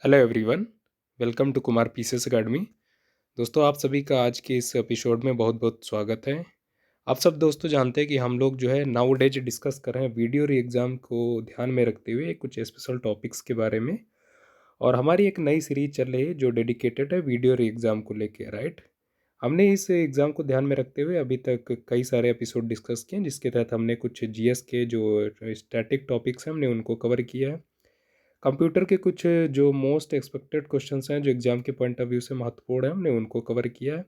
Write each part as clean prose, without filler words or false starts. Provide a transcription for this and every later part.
Hello everyone. Welcome to Kumar pieces academy. दोस्तों, आप सभी का आज के इस एपिसोड में बहुत बहुत स्वागत है। आप सब दोस्तों जानते हैं कि हम लोग जो है नाउ डेज डिस्कस कर रहे हैं वीडियो री एग्ज़ाम को ध्यान में रखते हुए कुछ स्पेशल टॉपिक्स के बारे में। और हमारी एक नई सीरीज चल रही है जो डेडिकेटेड है वीडियो री एग्ज़ाम को लेके, राइट। हमने इस एग्ज़ाम को ध्यान में रखते हुए अभी तक कई सारे एपिसोड डिस्कस किए हैं, जिसके तहत हमने कुछ जीएस के जो स्टैटिक टॉपिक्स हैं हमने उनको कवर किया है। कंप्यूटर के कुछ जो मोस्ट एक्सपेक्टेड क्वेश्चंस हैं जो एग्जाम के पॉइंट ऑफ व्यू से महत्वपूर्ण है हमने उनको कवर किया है।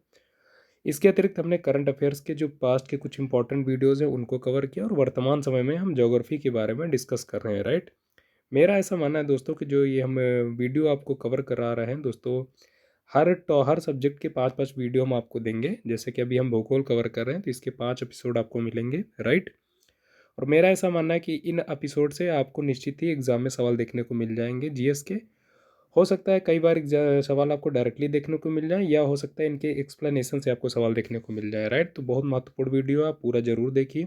इसके अतिरिक्त हमने करंट अफेयर्स के जो पास्ट के कुछ इंपॉर्टेंट वीडियोज़ हैं उनको कवर किया और वर्तमान समय में हम ज्योग्राफी के बारे में डिस्कस कर रहे हैं, राइट। मेरा ऐसा मानना है दोस्तों कि जो ये हम वीडियो आपको कवर करा रहे हैं दोस्तों, हर सब्जेक्ट के 5-5 वीडियो हम आपको देंगे। जैसे कि अभी हम भूगोल कवर कर रहे हैं तो इसके 5 एपिसोड आपको मिलेंगे, राइट। और मेरा ऐसा मानना है कि इन एपिसोड से आपको निश्चित ही एग्जाम में सवाल देखने को मिल जाएंगे जीएस के। हो सकता है कई बार सवाल आपको डायरेक्टली देखने को मिल जाए, या हो सकता है इनके एक्सप्लेनेशन से आपको सवाल देखने को मिल जाए, राइट। तो बहुत महत्वपूर्ण वीडियो है, आप पूरा ज़रूर देखिए।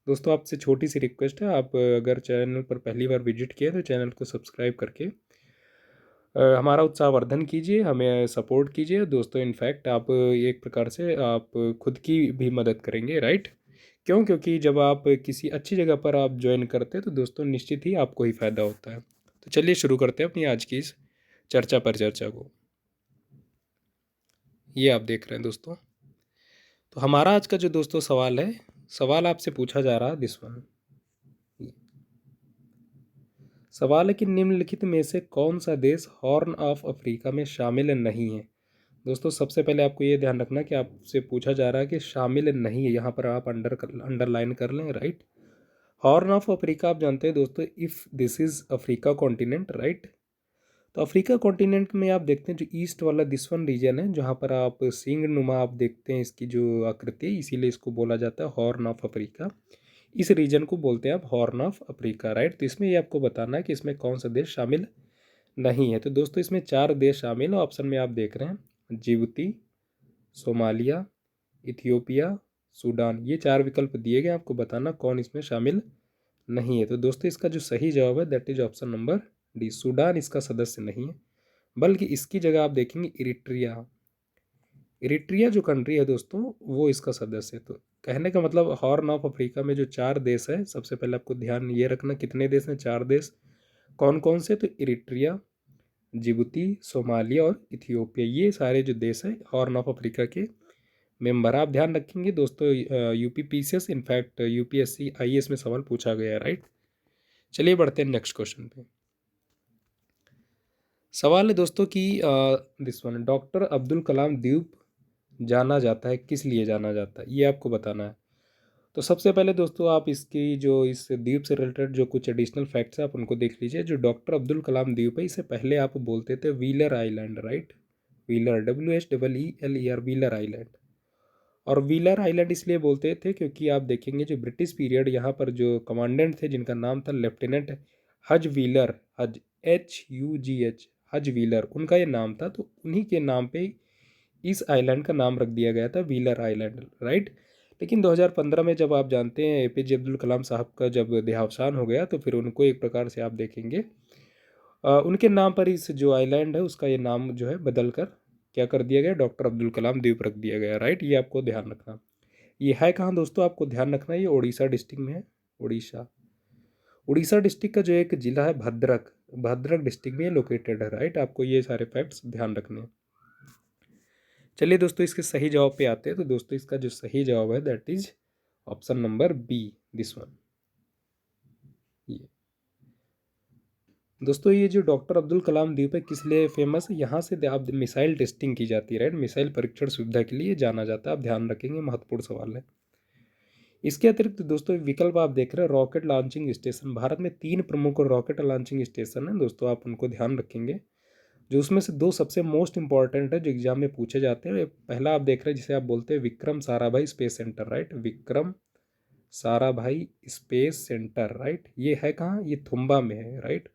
दोस्तों, आपसे छोटी सी रिक्वेस्ट है, आप अगर चैनल पर पहली बार विजिट किए तो चैनल को सब्सक्राइब करके हमारा उत्साहवर्धन कीजिए, हमें सपोर्ट कीजिए दोस्तों। इनफैक्ट आप एक प्रकार से आप खुद की भी मदद करेंगे, राइट। क्यों? क्योंकि जब आप किसी अच्छी जगह पर आप ज्वाइन करते हैं तो दोस्तों निश्चित ही आपको ही फ़ायदा होता है। तो चलिए शुरू करते हैं अपनी आज की इस चर्चा को। ये आप देख रहे हैं दोस्तों। तो हमारा आज का जो दोस्तों सवाल है, सवाल आपसे पूछा जा रहा है दिस वन। सवाल है कि निम्नलिखित में से कौन सा देश हॉर्न ऑफ अफ्रीका में शामिल नहीं है। दोस्तों, सबसे पहले आपको ये ध्यान रखना कि आपसे पूछा जा रहा है कि शामिल नहीं है, यहाँ पर आप अंडरलाइन कर लें, राइट। हॉर्न ऑफ अफ्रीका आप जानते हैं दोस्तों, if this is Africa continent, right. तो अफ्रीका कॉन्टिनेंट में आप देखते हैं जो ईस्ट वाला दिस वन रीजन है, जहाँ पर आप सींग नुमा आप देखते हैं इसकी जो आकृति है, इसीलिए इसको बोला जाता है हॉर्न ऑफ अफ्रीका। इस रीजन को बोलते हैं आप हॉर्न ऑफ अफ्रीका, राइट। तो इसमें ये आपको बताना है कि इसमें कौन सा देश शामिल नहीं है। तो दोस्तों इसमें 4 देश शामिल हैं, ऑप्शन में आप देख रहे हैं जिबूती, सोमालिया, इथियोपिया, सूडान। ये 4 विकल्प दिए गए, आपको बताना कौन इसमें शामिल नहीं है। तो दोस्तों इसका जो सही जवाब है that is option number D, Sudan इसका सदस्य नहीं है, बल्कि इसकी जगह आप देखेंगे इरिट्रिया। इरिट्रिया जो कंट्री है दोस्तों वो इसका सदस्य है। तो कहने का मतलब हॉर्न ऑफ अफ्रीका में जो 4 देश है, सबसे पहले आपको ध्यान ये रखना कितने देश हैं, 4 देश। कौन कौन से? तो इरिट्रिया, जिबूती, सोमालिया और इथियोपिया, ये सारे जो देश हैं हॉर्न ऑफ अफ्रीका के मेंबर। आप ध्यान रखेंगे दोस्तों, UP PCS in fact UPSC IAS में सवाल पूछा गया है, राइट। चलिए बढ़ते हैं नेक्स्ट क्वेश्चन पे। सवाल है दोस्तों कि this one, doctor Abdul Kalam द्वीप जाना जाता है, किस लिए जाना जाता है, ये आपको बताना है। तो सबसे पहले दोस्तों आप इसकी जो इस द्वीप से रिलेटेड जो कुछ एडिशनल फैक्ट्स हैं आप उनको देख लीजिए। जो डॉक्टर अब्दुल कलाम द्वीप है, इसे पहले आप बोलते थे wheeler island, right. Wheeler, WHEELER, wheeler island. और व्हीलर आइलैंड इसलिए बोलते थे क्योंकि आप देखेंगे जो ब्रिटिश पीरियड यहाँ पर जो कमांडेंट थे जिनका नाम था लेफ्टिनेंट हज व्हीलर, हज, HUGH, हज व्हीलर, उनका ये नाम था। तो उन्हीं के नाम पे इस आइलैंड का नाम रख दिया गया था व्हीलर आइलैंड, राइट। लेकिन 2015 में जब आप जानते हैं APJ अब्दुल कलाम साहब का जब देहावसान हो गया तो फिर उनको एक प्रकार से आप देखेंगे उनके नाम पर इस जो आइलैंड है उसका ये नाम जो है बदल कर क्या कर दिया गया, डॉक्टर अब्दुल कलाम द्वीप रख दिया गया, राइट। ये आपको ध्यान रखना। ये है कहाँ दोस्तों, आपको ध्यान रखना है ये उड़ीसा डिस्ट्रिक्ट में है। उड़ीसा, उड़ीसा डिस्ट्रिक्ट का जो एक जिला है भद्रक, भद्रक डिस्ट्रिक्ट में लोकेटेड है, राइट। आपको ये सारे फैक्ट्स ध्यान रखने हैं। चलिए दोस्तों इसके सही जवाब पे आते हैं। तो दोस्तों इसका जो सही जवाब है that is option number B, this one. ये दोस्तों ये जो डॉक्टर अब्दुल कलाम द्वीप है किस लिए फेमस है, यहाँ से आप मिसाइल टेस्टिंग की जाती है, राइट। मिसाइल परीक्षण सुविधा के लिए जाना जाता है, आप ध्यान रखेंगे, महत्वपूर्ण सवाल है। इसके अतिरिक्त दोस्तों विकल्प आप देख रहे हैं रॉकेट लॉन्चिंग स्टेशन। भारत में 3 प्रमुख रॉकेट लॉन्चिंग स्टेशन हैं दोस्तों, आप उनको ध्यान रखेंगे। जो उसमें से 2 सबसे मोस्ट इंपॉर्टेंट है जो एग्जाम में पूछे जाते हैं। पहला आप देख रहे हैं जिसे आप बोलते हैं Vikram Sarabhai space centre, right. Vikram Sarabhai space centre, right. ये है कहाँ, ये थुम्बा में है, राइट।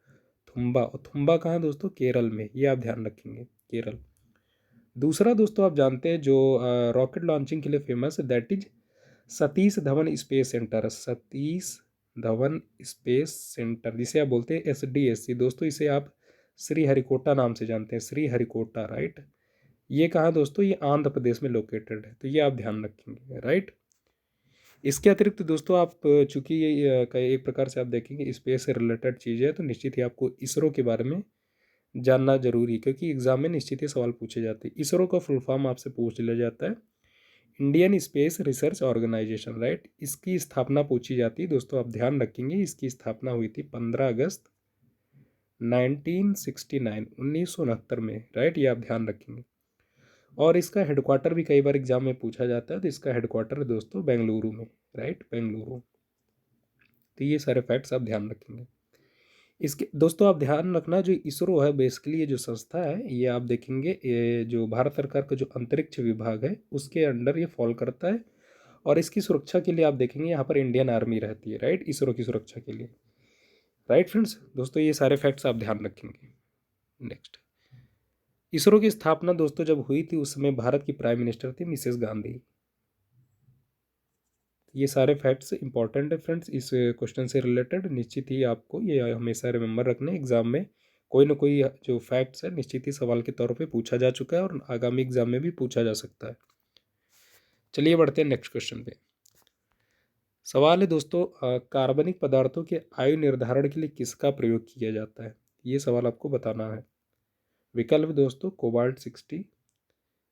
थुम्बा, और थुम्बा कहाँ है दोस्तों, केरल में, ये आप ध्यान रखेंगे, केरल। दूसरा दोस्तों आप जानते हैं जो रॉकेट लॉन्चिंग के लिए फेमस है that is Satish Dhawan space centre, Satish Dhawan space centre, जिसे आप बोलते हैं SDSC। दोस्तों इसे आप श्रीहरिकोटा नाम से जानते हैं, श्रीहरिकोटा, राइट। ये कहाँ दोस्तों, ये आंध्र प्रदेश में लोकेटेड है, तो ये आप ध्यान रखेंगे, राइट। इसके अतिरिक्त दोस्तों आप चूंकि ये एक प्रकार से आप देखेंगे स्पेस से रिलेटेड चीज़ है, तो निश्चित ही आपको इसरो के बारे में जानना जरूरी है, क्योंकि एग्जाम में निश्चित ही सवाल पूछे जाते हैं। इसरो का फुल फॉर्म आपसे पूछ लिया जाता है Indian space research organisation, right. इसकी स्थापना पूछी जाती है दोस्तों, आप ध्यान रखेंगे इसकी स्थापना हुई थी 15 अगस्त 1969, 1969 में, राइट। ये आप ध्यान रखेंगे। और इसका हेडक्वार्टर भी कई बार एग्जाम में पूछा जाता है, तो इसका हेडक्वार्टर है दोस्तों बेंगलुरु में, राइट, बेंगलुरु। तो ये सारे फैक्ट्स आप ध्यान रखेंगे। इसके दोस्तों आप ध्यान रखना, जो इसरो है बेसिकली ये जो संस्था है, ये आप देखेंगे ये जो भारत सरकार का जो अंतरिक्ष विभाग है उसके अंडर ये फॉल करता है। और इसकी सुरक्षा के लिए आप देखेंगे यहाँ पर इंडियन आर्मी रहती है, राइट, इसरो की सुरक्षा के लिए, राइट फ्रेंड्स। दोस्तों ये सारे फैक्ट्स आप ध्यान रखेंगे। नेक्स्ट, इसरो की स्थापना दोस्तों जब हुई थी उस समय भारत की प्राइम मिनिस्टर थी मिसेस गांधी। ये सारे फैक्ट्स इंपॉर्टेंट है फ्रेंड्स, इस क्वेश्चन से रिलेटेड निश्चित ही आपको ये हमेशा रिमेंबर रखना है। एग्जाम में कोई ना कोई जो फैक्ट्स है निश्चित ही सवाल के तौर पे पूछा जा चुका है और आगामी एग्जाम में भी पूछा जा सकता है। चलिए बढ़ते हैं नेक्स्ट क्वेश्चन पे। सवाल है दोस्तों, कार्बनिक पदार्थों के आयु निर्धारण के लिए किसका प्रयोग किया जाता है, ये सवाल आपको बताना है। विकल्प दोस्तों कोबाल्ट 60,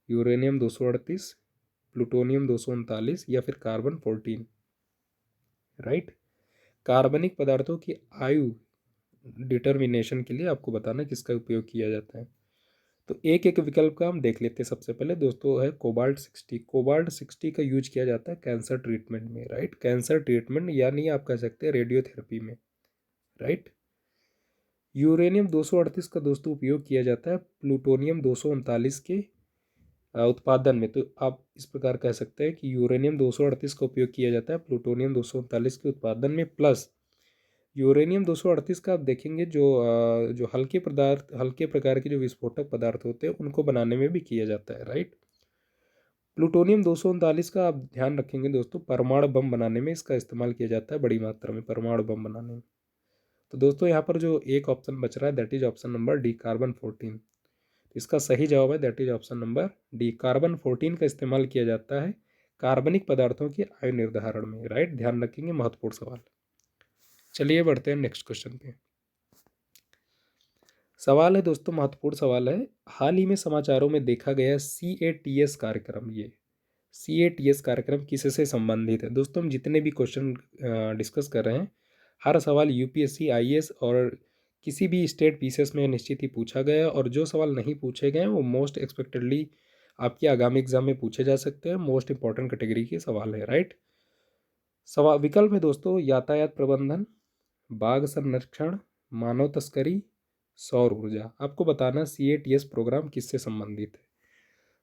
यूरेनियम 238, प्लूटोनियम 239 या फिर कार्बन 14, राइट। कार्बनिक पदार्थों की आयु डिटर्मिनेशन के लिए आपको बताना किसका उपयोग किया जाता है। तो एक एक विकल्प का हम देख लेते हैं। सबसे पहले दोस्तों है कोबाल्ट 60। कोबाल्ट 60 का यूज किया जाता है कैंसर ट्रीटमेंट में, राइट, कैंसर ट्रीटमेंट यानी आप कह सकते हैं रेडियोथेरेपी में, राइट। यूरेनियम 238 का दोस्तों उपयोग किया जाता है प्लूटोनियम 239 के उत्पादन में। तो आप इस प्रकार कह सकते हैं कि यूरेनियम 238 का उपयोग किया जाता है प्लूटोनियम 239 के उत्पादन में, प्लस यूरेनियम 238 का आप देखेंगे जो हल्के प्रकार के जो विस्फोटक पदार्थ होते हैं उनको बनाने में भी किया जाता है, राइट। प्लूटोनियम 239 का आप ध्यान रखेंगे दोस्तों परमाणु बम बनाने में इसका इस्तेमाल किया जाता है बड़ी मात्रा में, परमाणु बम बनाने में। तो दोस्तों यहाँ पर जो एक ऑप्शन बच रहा है that is option number D, carbon 14। इसका सही जवाब है that is option number D, carbon 14 का इस्तेमाल किया जाता है कार्बनिक पदार्थों के आयु निर्धारण में, राइट। ध्यान रखेंगे, महत्वपूर्ण सवाल। चलिए बढ़ते हैं नेक्स्ट क्वेश्चन पे। सवाल है दोस्तों, महत्वपूर्ण सवाल है, हाल ही में समाचारों में देखा गया CATS कार्यक्रम, ये CATS कार्यक्रम किससे संबंधित है। दोस्तों हम जितने भी क्वेश्चन डिस्कस कर रहे हैं हर सवाल UPSC IAS और किसी भी स्टेट पीसीएस में निश्चित ही पूछा गया है, और जो सवाल नहीं पूछे गए हैं वो मोस्ट एक्सपेक्टेडली आपके आगामी एग्जाम में पूछे जा सकते हैं, मोस्ट इंपॉर्टेंट कैटेगरी के सवाल है, राइट। सवाल विकल्प में दोस्तों यातायात प्रबंधन, बाघ संरक्षण, मानव तस्करी, सौर ऊर्जा। आपको बताना CATS प्रोग्राम किससे संबंधित है।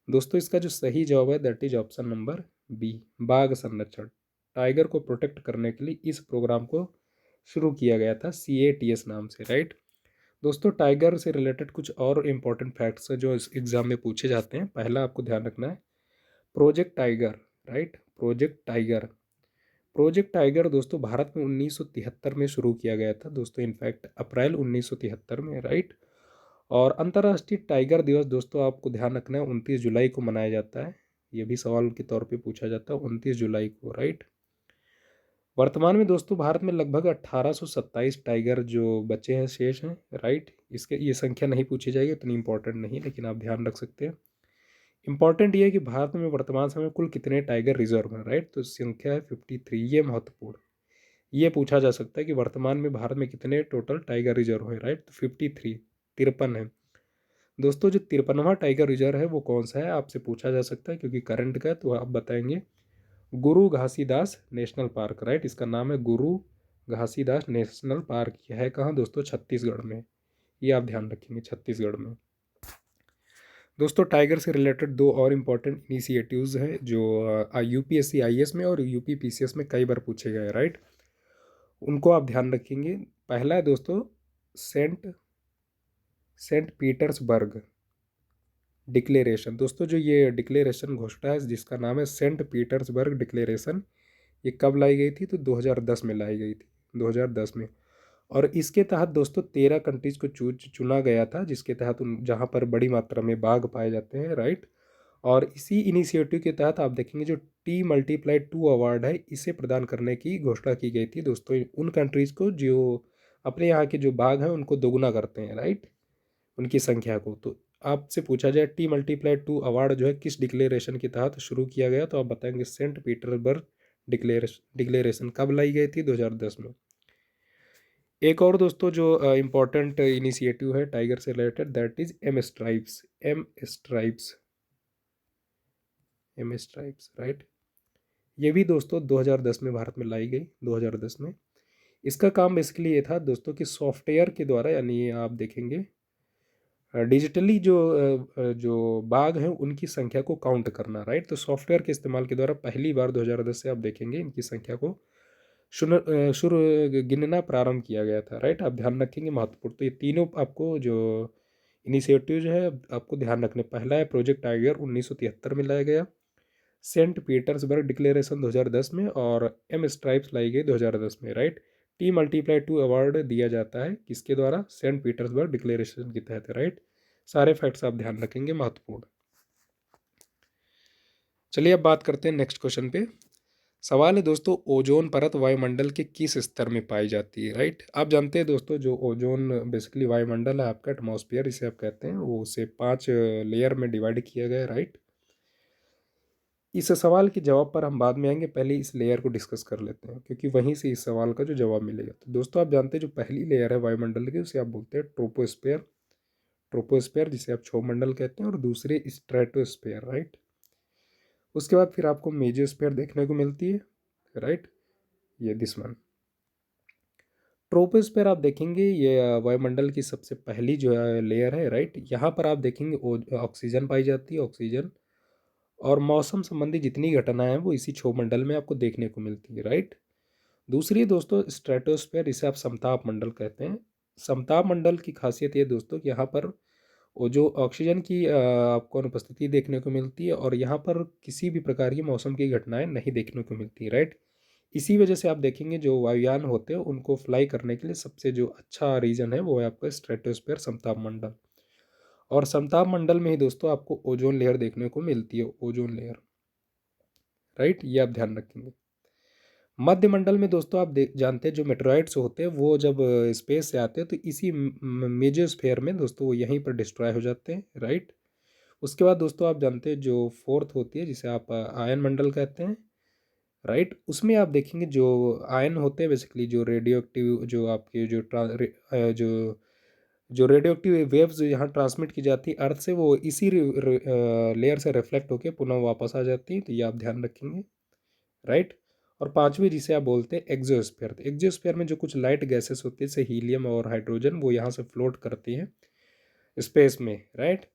दोस्तों इसका जो सही जवाब है that is option number B, बाघ संरक्षण। टाइगर को प्रोटेक्ट करने के लिए इस प्रोग्राम को शुरू किया गया था CATS नाम से, राइट। दोस्तों टाइगर से रिलेटेड कुछ और इम्पोर्टेंट फैक्ट्स हैं जो इस एग्जाम में पूछे जाते हैं। पहला आपको ध्यान रखना है project tiger, right, project tiger. Project tiger दोस्तों भारत में 1973 में शुरू किया गया था दोस्तों, इनफैक्ट अप्रैल 1973 में, राइट। और अंतर्राष्ट्रीय टाइगर दिवस दोस्तों आपको ध्यान रखना है 29 जुलाई को मनाया जाता है। ये भी सवाल के तौर पे पूछा जाता है 29 जुलाई को, राइट। वर्तमान में दोस्तों भारत में लगभग 1827 टाइगर जो बचे हैं, शेष हैं, राइट। इसके ये संख्या नहीं पूछी जाएगी, इतनी इंपॉर्टेंट नहीं, लेकिन आप ध्यान रख सकते हैं। इंपॉर्टेंट ये है कि भारत में वर्तमान समय कुल कितने टाइगर रिजर्व हैं, राइट। तो संख्या है 53, ये महत्वपूर्ण, ये पूछा जा सकता है कि वर्तमान में भारत में कितने टोटल टाइगर रिजर्व है, राइट। तो 53, 53 है दोस्तों। जो 53वां टाइगर रिजर्व है वो कौन सा है आपसे पूछा जा सकता है, क्योंकि करंट का है, तो आप बताएंगे गुरु घासीदास नेशनल पार्क, राइट। इसका नाम है गुरु घासीदास नेशनल पार्क, यह है कहाँ दोस्तों, छत्तीसगढ़ में। ये आप ध्यान रखेंगे, छत्तीसगढ़ में। दोस्तों टाइगर से रिलेटेड दो और इम्पोर्टेंट इनिशिएटिव्स हैं जो UPSC IAS में और UP PCS में कई बार पूछे गए, राइट। उनको आप ध्यान रखेंगे। पहला है दोस्तों सेंट पीटर्सबर्ग डिक्लेरेशन। दोस्तों जो ये डिक्लेरेशन घोषणा है जिसका नाम है सेंट पीटर्सबर्ग डिक्लेरेशन, ये कब लाई गई थी, तो 2010 में लाई गई थी, 2010 में। और इसके तहत दोस्तों 13 कंट्रीज को चुना गया था, जिसके तहत जहाँ पर बड़ी मात्रा में बाघ पाए जाते हैं, राइट। और इसी इनिशिएटिव के तहत आप देखेंगे जो T+2 अवार्ड है इसे प्रदान करने की घोषणा की गई थी दोस्तों उन कंट्रीज़ को जो अपने यहाँ के जो बाघ हैं उनको दोगुना करते हैं, राइट, उनकी संख्या को। तो आपसे पूछा जाए T+2 अवार्ड जो है किस डिक्लेरेशन के तहत शुरू किया गया, तो आप बताएंगे सेंट पीटर्सबर्ग डिक्लेरेशन कब लाई गई थी, 2010 में। एक और दोस्तों जो इम्पोर्टेंट इनिशिएटिव है टाइगर से related, that is M stripes, right. ये भी दोस्तों 2010 में भारत में लाई गई, 2010 में। इसका काम बेसिकली ये था दोस्तों कि सॉफ्टवेयर के द्वारा, यानी आप देखेंगे डिजिटली जो बाघ हैं उनकी संख्या को काउंट करना, राइट। तो सॉफ्टवेयर के इस्तेमाल के द्वारा पहली बार 2010 से आप देखेंगे इनकी संख्या को शुरू गिनना प्रारंभ किया गया था, राइट। आप ध्यान रखेंगे महत्वपूर्ण। तो ये तीनों आपको जो इनिशिएटिव जो है आपको ध्यान रखने, पहला है प्रोजेक्ट टाइगर 1973 में लाया गया, सेंट पीटर्सबर्ग डिक्लेरेशन 2010 में, और एम स्ट्राइप्स लाई गई 2010 में, राइट। T+2 अवार्ड दिया जाता है किसके द्वारा, सेंट पीटर्सबर्ग डिक्लेरेशन के तहत, राइट। सारे फैक्ट्स आप ध्यान रखेंगे, महत्वपूर्ण। चलिए अब बात करते हैं नेक्स्ट क्वेश्चन पे। सवाल है दोस्तों, ओजोन परत वायुमंडल के किस स्तर में पाई जाती है, राइट। आप जानते हैं दोस्तों जो ओजोन बेसिकली वायुमंडल है आपका, एटमॉस्फेयर इसे आप कहते हैं, वो उसे 5 लेयर में डिवाइड किया गया है, राइट। इस सवाल के जवाब पर हम बाद में आएंगे, पहले इस लेयर को डिस्कस कर लेते हैं क्योंकि वहीं से इस सवाल का जो जवाब मिलेगा। तो दोस्तों आप जानते हैं जो पहली लेयर है वायुमंडल की उसे आप बोलते हैं ट्रोपोस्फेयर, जिसे आप क्षोभमंडल कहते हैं, और दूसरे स्ट्रेटोस्फेयर, राइट। उसके बाद फिर आपको मेजोस्फेयर देखने को मिलती है, राइट, ये दिस वन। ट्रोपोस्फेयर आप देखेंगे ये वायुमंडल की सबसे पहली जो है लेयर है, राइट। यहाँ पर आप देखेंगे ऑक्सीजन पाई जाती है, ऑक्सीजन, और मौसम संबंधी जितनी घटनाएं हैं वो इसी क्षोभमंडल में आपको देखने को मिलती है, राइट। दूसरी दोस्तों स्ट्रेटोस्फेयर, इसे आप समताप मंडल कहते हैं। समताप मंडल की खासियत ये दोस्तों कि यहाँ पर वो जो ऑक्सीजन की आपको अनुपस्थिति देखने को मिलती है, और यहाँ पर किसी भी प्रकार की मौसम की घटनाएं नहीं देखने को मिलती, राइट। इसी वजह से आप देखेंगे जो वायुयान होते हैं उनको फ्लाई करने के लिए सबसे जो अच्छा रीजन है वो है आपका स्ट्रेटोस्फेयर, समताप मंडल। और समताप मंडल में ही दोस्तों आपको ओजोन लेयर देखने को मिलती है, ओजोन लेयर, राइट, ये आप ध्यान रखेंगे। मध्य मंडल में दोस्तों आप जानते हैं जो मेटेरॉइड्स होते हैं वो जब स्पेस से आते हैं तो इसी मेजोस्फेयर में दोस्तों वो यहीं पर डिस्ट्रॉय हो जाते हैं, राइट। उसके बाद दोस्तों आप जानते हैं जो फोर्थ होती है जिसे आप आयन मंडल कहते हैं, राइट। उसमें आप देखेंगे जो आयन होते हैं बेसिकली जो रेडियो एक्टिव जो आपके जो जो रेडियो एक्टिव वेव्स यहाँ ट्रांसमिट की जाती है अर्थ से, वो इसी लेयर से रिफ्लेक्ट होकर पुनः वापस आ जाती है, तो ये आप ध्यान रखेंगे, राइट। और पांचवी जिसे आप बोलते हैं एक्सोस्फीयर, तो एक्सोस्फीयर में जो कुछ लाइट गैसेस होती है जैसे हीलियम और हाइड्रोजन वो यहाँ से फ्लोट करती हैं स्पेस में, राइट।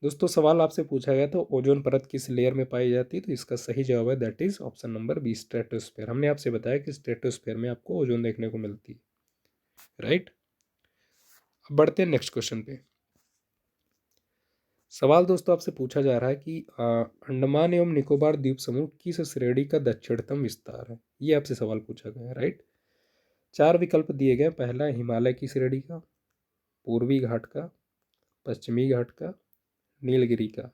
दोस्तों सवाल आपसे पूछा गया तो ओजोन परत किस लेयर में पाई जाती है, तो इसका सही जवाब है that is option number B, stratosphere. हमने आपसे बताया कि स्ट्रेटोस्फेयर में आपको ओजोन देखने को मिलती है, राइट। अब बढ़ते हैं नेक्स्ट क्वेश्चन पे। सवाल दोस्तों आपसे पूछा जा रहा है कि अंडमान एवं निकोबार द्वीप समूह किस श्रेणी का दक्षिणतम विस्तार है, ये आपसे सवाल पूछा गया है, राइट। 4 विकल्प दिए गए, पहला हिमालय की श्रेणी का, पूर्वी घाट का, पश्चिमी घाट का, नीलगिरी का।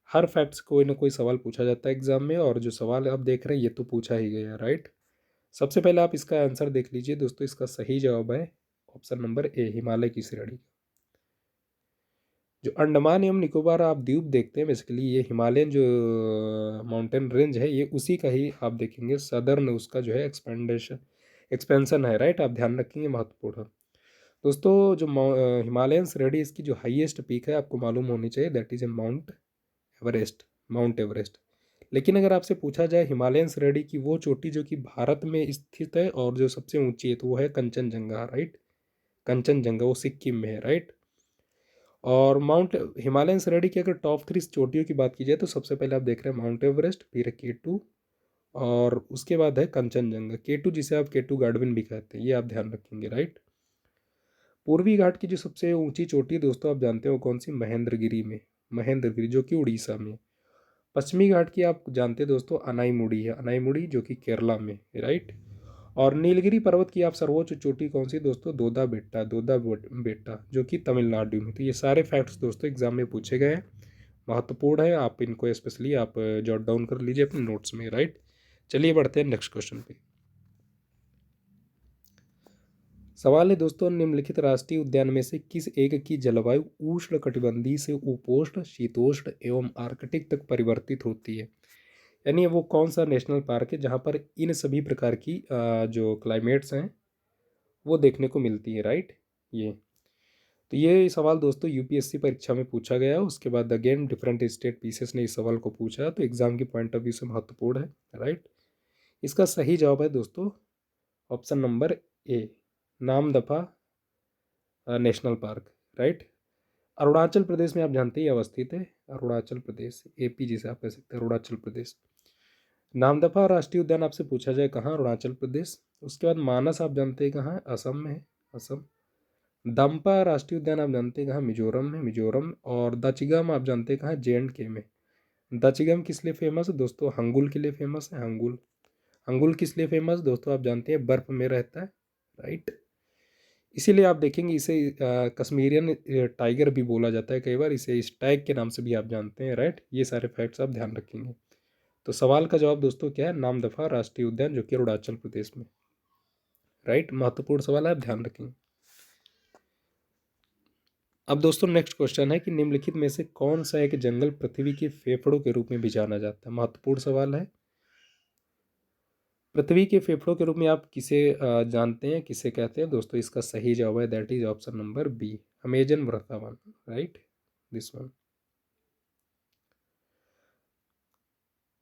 हर फैक्ट्स कोई ना कोई सवाल पूछा जाता है एग्जाम में, और जो सवाल आप देख रहे हैं ये तो पूछा ही गया है, राइट। सबसे पहले आप इसका आंसर देख लीजिए दोस्तों, इसका सही जवाब है ऑप्शन नंबर ए, हिमालय की श्रेणी। जो अंडमान एवं निकोबार आप द्वीप देखते हैं बेसिकली ये हिमालयन जो माउंटेन रेंज है ये उसी का ही आप देखेंगे सदर्न उसका जो है एक्सपेंशन है, राइट। आप ध्यान रखेंगे, महत्वपूर्ण है दोस्तों। जो हिमालयन श्रेणी इसकी जो हाईएस्ट पीक है आपको मालूम होनी चाहिए, that is a mount Everest. लेकिन अगर आपसे पूछा जाए हिमालयन श्रेणी की वो चोटी जो कि भारत में स्थित है और जो सबसे ऊंची है तो वो है कंचनजंगा, राइट। कंचनजंगा वो सिक्किम में है, राइट। और माउंट हिमालयन श्रेणी की अगर टॉप 3 चोटियों की बात की जाए तो सबसे पहले आप देख रहे हैं माउंट एवरेस्ट, फिर है K2, और उसके बाद है कंचनजंगा। K2 जिसे आप K2 गार्डविन भी कहते हैं, ये आप ध्यान रखेंगे, राइट। पूर्वी घाट की जो सबसे ऊंची चोटी दोस्तों आप जानते हो कौन सी, महेंद्रगिरी में, महेंद्रगिरी जो कि उड़ीसा में। पश्चिमी घाट की आप जानते हैं दोस्तों अनाईमुड़ी है, अनाईमुड़ी जो कि केरला में, राइट। और नीलगिरी पर्वत की आप सर्वोच्च चोटी कौन सी दोस्तों? दोदा बेट्टा, दोदा बेट्टा, जो कि तमिलनाडु में। तो ये सारे फैक्ट्स दोस्तों एग्जाम में पूछे गए हैं, महत्वपूर्ण है, आप इनको स्पेशली आप जॉट डाउन कर लीजिए अपने नोट्स में, राइट। चलिए बढ़ते हैं नेक्स्ट क्वेश्चन पे। सवाल है दोस्तों, निम्नलिखित राष्ट्रीय उद्यान में से किस एक की जलवायु उष्णकटिबंधीय से उपोष्ण, शीतोष्ण एवं आर्कटिक तक परिवर्तित होती है? यानी वो कौन सा नेशनल पार्क है जहाँ पर इन सभी प्रकार की जो क्लाइमेट्स हैं वो देखने को मिलती है, राइट। ये तो ये सवाल दोस्तों यूपीएससी परीक्षा में पूछा गया है, उसके बाद अगेन डिफरेंट स्टेट पीसेस ने इस सवाल को पूछा है, तो एग्जाम की पॉइंट ऑफ व्यू से महत्वपूर्ण है, राइट। इसका सही जवाब है दोस्तों option number A, Namdapha national park, right. Arunachal Pradesh में आप जानते ही अवस्थित है, अरुणाचल प्रदेश, एपी जिसे आप कह सकते हैं, अरुणाचल प्रदेश। नामदफा राष्ट्रीय उद्यान आपसे पूछा जाए कहाँ? अरुणाचल प्रदेश। उसके बाद मानस आप जानते हैं कहाँ है? असम में है, असम। दाम्पा राष्ट्रीय उद्यान आप जानते हैं कहाँ? मिजोरम में, मिजोरम। और दचिगम आप जानते हैं कहाँ? JNK में। दचिगम किस लिए फेमस है दोस्तों? हंगुल के लिए फेमस है, हंगुल। हंगुल किस लिए फेमस दोस्तों? आप जानते हैं बर्फ में रहता है, राइट। इसीलिए आप देखेंगे इसे कश्मीरियन टाइगर भी बोला जाता है कई बार, इसे इस टैग के नाम से भी आप जानते हैं, राइट। ये सारे फैक्ट्स आप ध्यान रखेंगे। तो सवाल का जवाब दोस्तों क्या है? नामदफा राष्ट्रीय उद्यान, जो कि अरुणाचल प्रदेश में, राइट। महत्वपूर्ण सवाल है, आप ध्यान रखेंगे। अब दोस्तों नेक्स्ट क्वेश्चन है कि निम्नलिखित में से कौन सा एक जंगल पृथ्वी के फेफड़ों के रूप में भी जाना जाता है? महत्वपूर्ण सवाल है। पृथ्वी के फेफड़ों के रूप में आप किसे जानते हैं, किसे कहते हैं दोस्तों? इसका सही जवाब है that is option number B, Amazon Vrindavan, right, this one.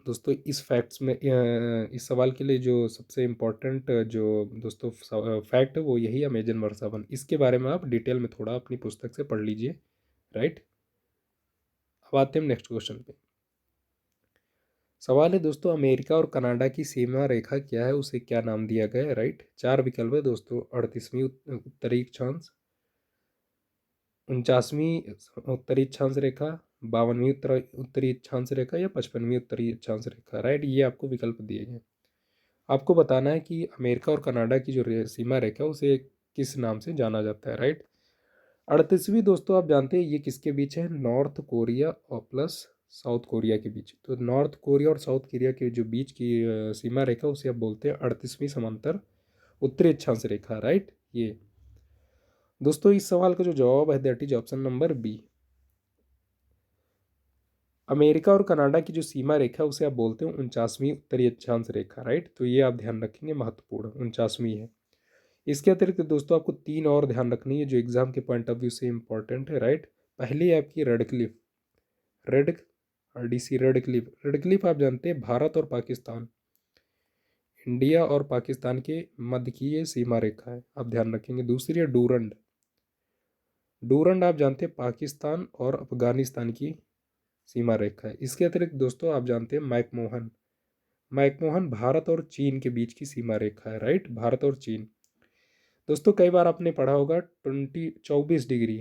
दोस्तों इस फैक्ट्स में इस सवाल के लिए जो सबसे इम्पोर्टेंट जो दोस्तों फैक्ट है वो यही अमेजन वर्षावन। इसके बारे में आप डिटेल में थोड़ा अपनी पुस्तक से पढ़ लीजिए, राइट। अब आते हैं नेक्स्ट क्वेश्चन पे। सवाल है दोस्तों, अमेरिका और कनाडा की सीमा रेखा क्या है, उसे क्या नाम दिया गया है, राइट। चार विकल्प है दोस्तों, 38वीं उत्तरी अक्षांश, 49वीं उत्तरी अक्षांश रेखा, 52वीं उत्तरी अक्षांश रेखा, या 55वीं उत्तरी अक्षांश रेखा, राइट। ये आपको विकल्प दिए गए। आपको बताना है कि अमेरिका और कनाडा की जो सीमा रेखा है उसे किस नाम से जाना जाता है, राइट। 38वीं दोस्तों आप जानते हैं ये किसके बीच है? नॉर्थ कोरिया और प्लस साउथ कोरिया के बीच। तो नॉर्थ कोरिया और साउथ कोरिया के जो बीच की सीमा रेखा उसे आप बोलते हैं 38वीं समांतर उत्तरी अक्षांश रेखा, राइट। ये दोस्तों इस सवाल का जो जवाब है that is option number B, America और कनाडा की जो सीमा रेखा है उसे आप बोलते हैं 49वीं उत्तरी अक्षांश रेखा, राइट। तो ये आप ध्यान रखेंगे, महत्वपूर्ण 49वीं है। इसके अतिरिक्त दोस्तों आपको तीन और ध्यान रखनी है जो एग्जाम के पॉइंट ऑफ व्यू से इंपॉर्टेंट है, राइट। पहली है आपकी red Cliff, red RDC, red Cliff. Red Cliff आप जानते हैं भारत और पाकिस्तान, इंडिया और पाकिस्तान के मध्य की ये सीमा रेखा है, आप ध्यान रखेंगे। दूसरी है डूरंड, डूरंड आप जानते हैं पाकिस्तान और अफगानिस्तान की सीमा रेखा है। इसके अतिरिक्त दोस्तों आप जानते हैं मैकमोहन, मैकमोहन भारत और चीन के बीच की सीमा रेखा है, राइट, भारत और चीन। दोस्तों कई बार आपने पढ़ा होगा 24 डिग्री,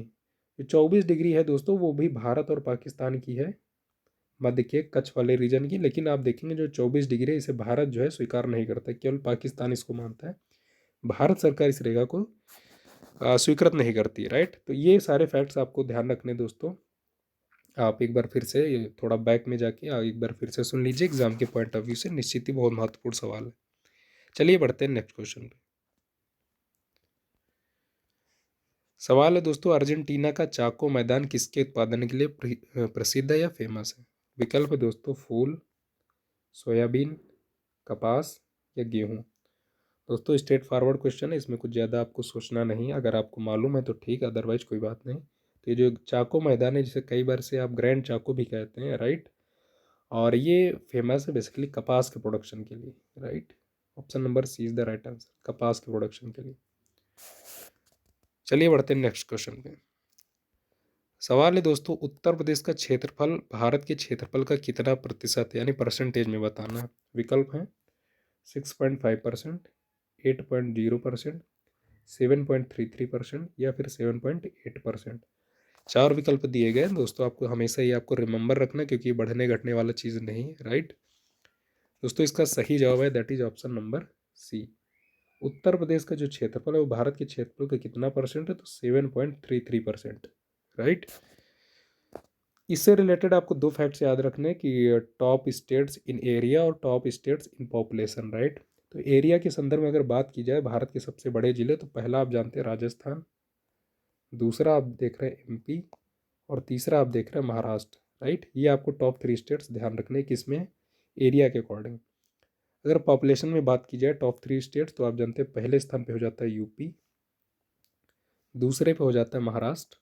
जो 24 डिग्री है दोस्तों वो भी भारत और पाकिस्तान की है, मध्य के कच्छ वाले रीजन की। लेकिन आप देखेंगे जो 24 डिग्री है इसे भारत जो है स्वीकार नहीं करता, केवल पाकिस्तान इसको मानता है, भारत सरकार इस रेखा को स्वीकृत नहीं करती, राइट। तो ये सारे फैक्ट्स आपको ध्यान रखने दोस्तों। आप एक बार फिर से थोड़ा बैक में जाके एक बार फिर से सुन लीजिए, एग्जाम के पॉइंट ऑफ व्यू से निश्चित ही बहुत महत्वपूर्ण सवाल है। चलिए बढ़ते हैं नेक्स्ट क्वेश्चन पे। सवाल है दोस्तों, अर्जेंटीना का चाको मैदान किसके उत्पादन के लिए प्रसिद्ध है या फेमस है? विकल्प है दोस्तों फूल, सोयाबीन, कपास, या गेहूँ। दोस्तों स्ट्रेट फॉरवर्ड क्वेश्चन है, इसमें कुछ ज़्यादा आपको सोचना नहीं है, अगर आपको मालूम है तो ठीक, अदरवाइज कोई बात नहीं। तो ये जो चाको मैदान है जिसे कई बार से आप ग्रैंड चाको भी कहते हैं, राइट, और ये फेमस है बेसिकली कपास के प्रोडक्शन के लिए, right. Option number C is the right answer, कपास के प्रोडक्शन के लिए। चलिए बढ़ते हैं नेक्स्ट क्वेश्चन पे। सवाल है दोस्तों, उत्तर प्रदेश का क्षेत्रफल भारत के क्षेत्रफल का कितना प्रतिशत है, यानी परसेंटेज में बताना है। विकल्प है 6.5%, 8.0%, 7.33%, या फिर 7.8%। चार विकल्प दिए गए दोस्तों, आपको हमेशा ही आपको रिमेंबर रखना क्योंकि बढ़ने घटने वाला चीज़ नहीं है, राइट। दोस्तों इसका सही जवाब है that is option number C, Uttar Pradesh का जो क्षेत्रफल है वो भारत के क्षेत्रफल का कितना परसेंट है, तो 7.33%, राइट। इससे रिलेटेड आपको दो फैक्ट्स याद रखने कि टॉप स्टेट्स इन एरिया और top states in population, right. तो एरिया के संदर्भ में अगर बात की जाए भारत के सबसे बड़े जिले, तो पहला आप जानते हैं राजस्थान, दूसरा आप देख रहे हैं एमपी, और तीसरा आप देख रहे हैं महाराष्ट्र, राइट। ये आपको टॉप 3 स्टेट्स ध्यान रखने किसमें, एरिया के अकॉर्डिंग। अगर पॉपुलेशन में बात की जाए टॉप 3 स्टेट्स, तो आप जानते हैं पहले स्थान पे हो जाता है यूपी, दूसरे पे हो जाता है महाराष्ट्र,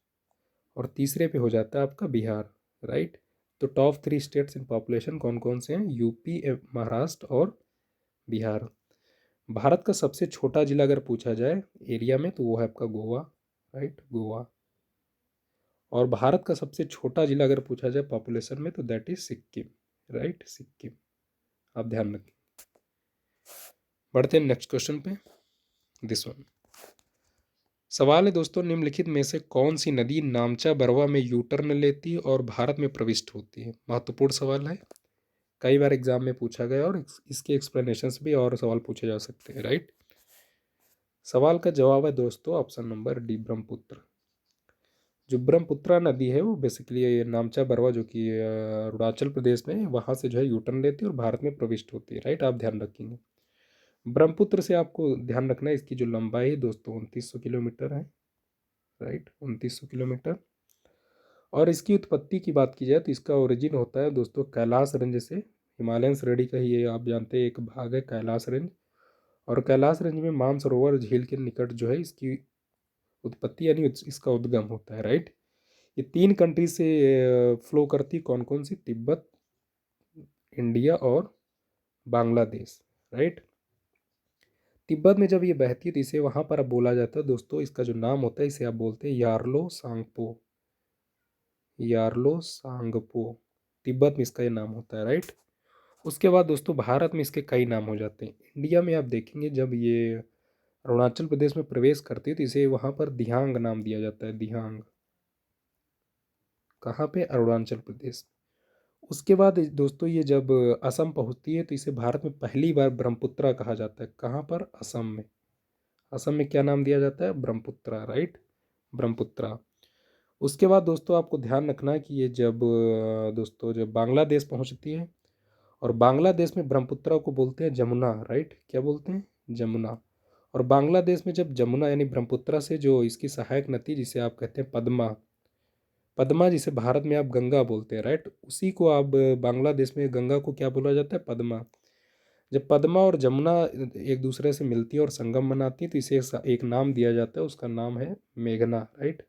और तीसरे पे हो जाता है आपका बिहार, राइट। तो टॉप 3 स्टेट्स इन पॉपुलेशन कौन कौन से हैं, यूपी, महाराष्ट्र और बिहार। भारत का सबसे छोटा जिला अगर पूछा जाए एरिया में, तो वो है आपका गोवा, राइट, गोवा। और भारत का सबसे छोटा जिला अगर पूछा जाए पॉपुलेशन में, तो that is Sikkim, right, Sikkim. आप ध्यान रखें। बढ़ते हैं नेक्स्ट क्वेश्चन पे, दिस वन। सवाल है दोस्तों, निम्नलिखित में से कौन सी नदी नामचा बरवा में यू टर्न लेती और भारत में प्रविष्ट होती है। महत्वपूर्ण सवाल है, कई बार एग्जाम में पूछा गया और इसके एक्सप्लेनेशंस भी और सवाल पूछे जा सकते हैं, राइट। सवाल का जवाब है दोस्तों ऑप्शन नंबर डी, ब्रह्मपुत्र। जो ब्रह्मपुत्रा नदी है वो बेसिकली नामचा बरवा जो कि अरुणाचल प्रदेश में, वहाँ से जो है यू टर्न लेती है और भारत में प्रविष्ट होती है, राइट। आप ध्यान रखेंगे। ब्रह्मपुत्र से आपको ध्यान रखना है इसकी जो लंबाई है दोस्तों 2900 किलोमीटर है, राइट, 2900 किलोमीटर। और इसकी उत्पत्ति की बात की जाए तो इसका ओरिजिन होता है दोस्तों कैलाश रेंज से। हिमालयन श्रेणी का ही ये आप जानते हैं एक भाग है कैलाश रेंज, और कैलाश रेंज में मानसरोवर झील के निकट जो है इसकी उत्पत्ति यानी इसका उद्गम होता है, राइट। ये 3 कंट्री से फ्लो करती, कौन कौन सी, तिब्बत, इंडिया और बांग्लादेश, राइट। तिब्बत में जब ये बहती है तो इसे वहाँ पर अब बोला जाता है दोस्तों, इसका जो नाम होता है इसे आप बोलते हैं यार्लो सांगपो, यार्लो सांगपो, तिब्बत में इसका ये नाम होता है, राइट। उसके बाद दोस्तों भारत में इसके कई नाम हो जाते हैं। इंडिया में आप देखेंगे जब ये अरुणाचल प्रदेश में प्रवेश करती है तो इसे वहाँ पर दिहांग नाम दिया जाता है, दिहांग, कहाँ पे, अरुणाचल प्रदेश। उसके बाद दोस्तों ये जब असम पहुँचती है तो इसे भारत में पहली बार ब्रह्मपुत्रा कहा जाता है, कहाँ पर, असम में। असम में क्या नाम दिया जाता है, ब्रह्मपुत्रा, राइट, ब्रह्मपुत्रा। उसके बाद दोस्तों आपको ध्यान रखना है कि ये जब दोस्तों जब बांग्लादेश पहुँचती है, और बांग्लादेश में ब्रह्मपुत्रा को बोलते हैं जमुना, राइट, क्या बोलते हैं, जमुना। और बांग्लादेश में जब जमुना यानी ब्रह्मपुत्रा से जो इसकी सहायक नदी जिसे आप कहते हैं पद्मा, पद्मा जिसे भारत में आप गंगा बोलते हैं, राइट, उसी को आप बांग्लादेश में गंगा को क्या बोला जाता है, पद्मा। जब पद्मा और जमुना एक दूसरे से मिलती है और संगम बनाती है तो इसे एक नाम दिया जाता है, उसका नाम है मेघना, राइट।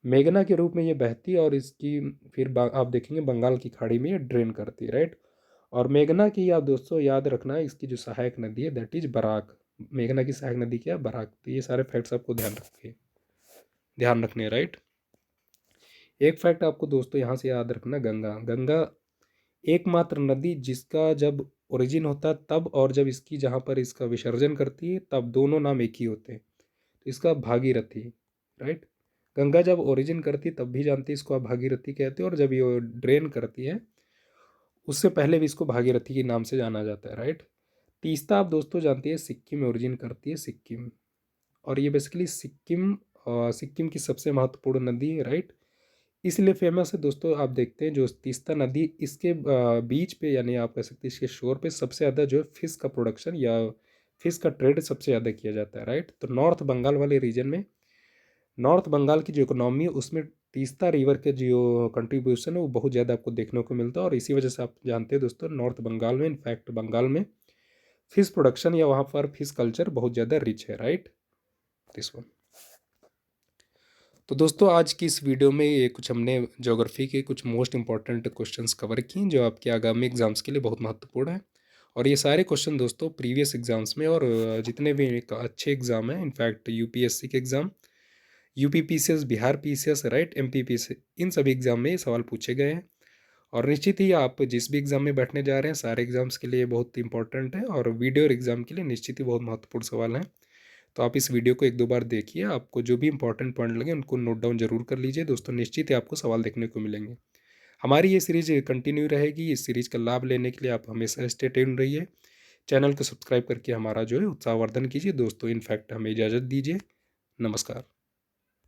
मेघना के रूप में ये बहती है और इसकी फिर आप देखेंगे बंगाल की खाड़ी में ये ड्रेन करती है, राइट। और मेघना की आप दोस्तों याद रखना है इसकी जो सहायक नदी है दैट इज बराक। मेघना की सहायक नदी क्या है, बराक। तो ये सारे फैक्ट्स आपको ध्यान रखने, राइट। एक फैक्ट आपको दोस्तों यहाँ से याद रखना, गंगा, गंगा एकमात्र नदी जिसका जब ओरिजिन होता है तब, और जब इसकी जहाँ पर इसका विसर्जन करती है तब दोनों नाम एक ही होते हैं। तो इसका भागीरथी, राइट। गंगा जब ओरिजिन करती है तब भी जानते हैं इसको आप भागीरथी कहते हैं, और जब ये ड्रेन करती है उससे पहले भी इसको भागीरथी के नाम से जाना जाता है, राइट। तीस्ता आप दोस्तों जानते हैं सिक्किम में ओरिजिन करती है, सिक्किम। और ये बेसिकली सिक्किम की सबसे महत्वपूर्ण नदी है, राइट। इसलिए फेमस है दोस्तों। आप देखते हैं जो तीस्ता नदी इसके बीच पे यानी आप कह सकते हैं इसके शोर पे सबसे ज़्यादा जो है फिश का प्रोडक्शन या फिश का ट्रेड सबसे ज़्यादा किया जाता है, राइट। तो नॉर्थ बंगाल वाले रीजन में, नॉर्थ बंगाल की जो इकोनॉमी है उसमें तीस्ता रिवर के जो कंट्रीब्यूशन है वो बहुत ज़्यादा आपको देखने को मिलता है, और इसी वजह से आप जानते हैं दोस्तों नॉर्थ बंगाल में, इनफैक्ट बंगाल में फिश प्रोडक्शन या वहाँ पर फिश कल्चर बहुत ज़्यादा रिच है, राइट, दिस वन। तो दोस्तों आज की इस वीडियो में ये कुछ हमने ज्योग्राफी के कुछ मोस्ट इंपॉर्टेंट क्वेश्चंस कवर किए जो आपके आगामी एग्जाम्स के लिए बहुत महत्वपूर्ण है। और ये सारे क्वेश्चन दोस्तों प्रीवियस एग्जाम्स में और जितने भी अच्छे एग्जाम हैं, इनफैक्ट यूपीएससी के exam, UP PCS, Bihar PCS, right, MP PCS, इन सभी एग्जाम में ये सवाल पूछे गए हैं। और निश्चित ही आप जिस भी एग्ज़ाम में बैठने जा रहे हैं सारे एग्जाम्स के लिए बहुत इंपॉर्टेंट है, और वीडियो और एग्ज़ाम के लिए निश्चित ही बहुत महत्वपूर्ण सवाल हैं। तो आप इस वीडियो को एक दो बार देखिए, आपको जो भी इंपॉर्टेंट पॉइंट लगे उनको नोट डाउन जरूर कर लीजिए दोस्तों, निश्चित ही आपको सवाल देखने को मिलेंगे। हमारी ये सीरीज कंटिन्यू रहेगी, इस सीरीज का लाभ लेने के लिए आप हमेशा स्टे ट्यून्ड रहिए। चैनल को सब्सक्राइब करके हमारा जो है उत्साहवर्धन कीजिए दोस्तों। इनफैक्ट हमें इजाज़त दीजिए। नमस्कार।